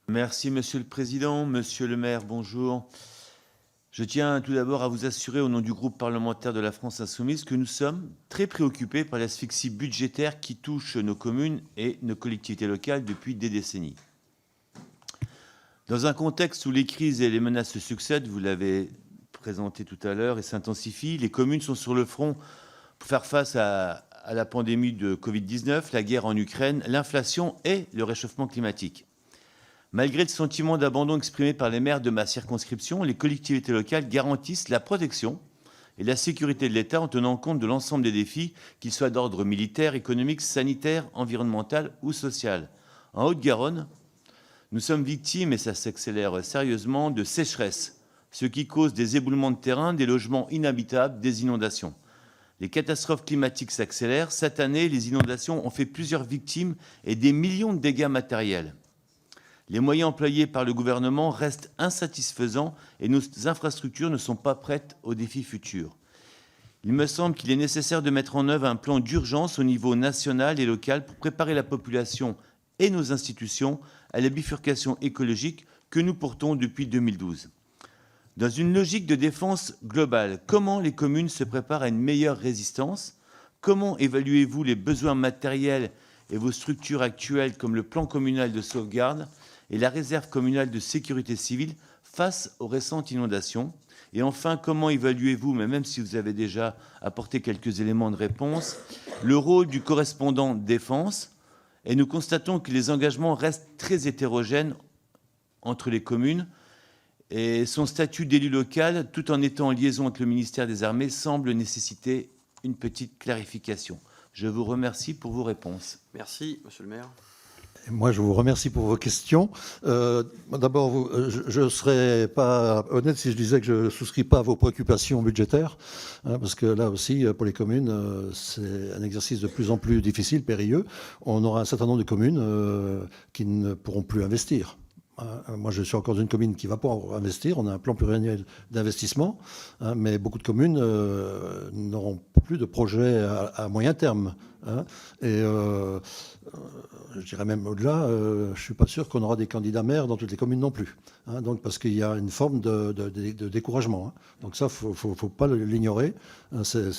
Merci, Monsieur le Président. Monsieur le maire, bonjour. Je tiens tout d'abord à vous assurer, au nom du groupe parlementaire de la France Insoumise, que nous sommes très préoccupés par l'asphyxie budgétaire qui touche nos communes et nos collectivités locales depuis des décennies. Dans un contexte où les crises et les menaces se succèdent, vous l'avez présenté tout à l'heure, et s'intensifient, les communes sont sur le front pour faire face à la pandémie de Covid-19, la guerre en Ukraine, l'inflation et le réchauffement climatique. Malgré le sentiment d'abandon exprimé par les maires de ma circonscription, les collectivités locales garantissent la protection et la sécurité de l'État en tenant compte de l'ensemble des défis, qu'ils soient d'ordre militaire, économique, sanitaire, environnemental ou social. En Haute-Garonne, nous sommes victimes, et ça s'accélère sérieusement, de sécheresse, ce qui cause des éboulements de terrain, des logements inhabitables, des inondations. Les catastrophes climatiques s'accélèrent. Cette année, les inondations ont fait plusieurs victimes et des millions de dégâts matériels. Les moyens employés par le gouvernement restent insatisfaisants et nos infrastructures ne sont pas prêtes aux défis futurs. Il me semble qu'il est nécessaire de mettre en œuvre un plan d'urgence au niveau national et local pour préparer la population et nos institutions à la bifurcation écologique que nous portons depuis 2012. Dans une logique de défense globale, comment les communes se préparent à une meilleure résistance? Comment évaluez-vous les besoins matériels et vos structures actuelles comme le plan communal de sauvegarde et la réserve communale de sécurité civile face aux récentes inondations? Et enfin, comment évaluez-vous, mais même si vous avez déjà apporté quelques éléments de réponse, le rôle du correspondant défense? Et nous constatons que les engagements restent très hétérogènes entre les communes et son statut d'élu local, tout en étant en liaison avec le ministère des Armées, semble nécessiter une petite clarification. Je vous remercie pour vos réponses. Merci, monsieur le maire. Moi, je vous remercie pour vos questions. D'abord, je ne serais pas honnête si je disais que je ne souscris pas à vos préoccupations budgétaires, parce que là aussi, pour les communes, c'est un exercice de plus en plus difficile, périlleux. On aura un certain nombre de communes qui ne pourront plus investir. Moi, je suis encore dans une commune qui ne va pas investir. On a un plan pluriannuel d'investissement, mais beaucoup de communes n'auront plus de projet à moyen terme. Et je dirais même au-delà, je ne suis pas sûr qu'on aura des candidats maires dans toutes les communes non plus. Donc, parce qu'il y a une forme de découragement. Donc ça, il ne faut pas l'ignorer. C'est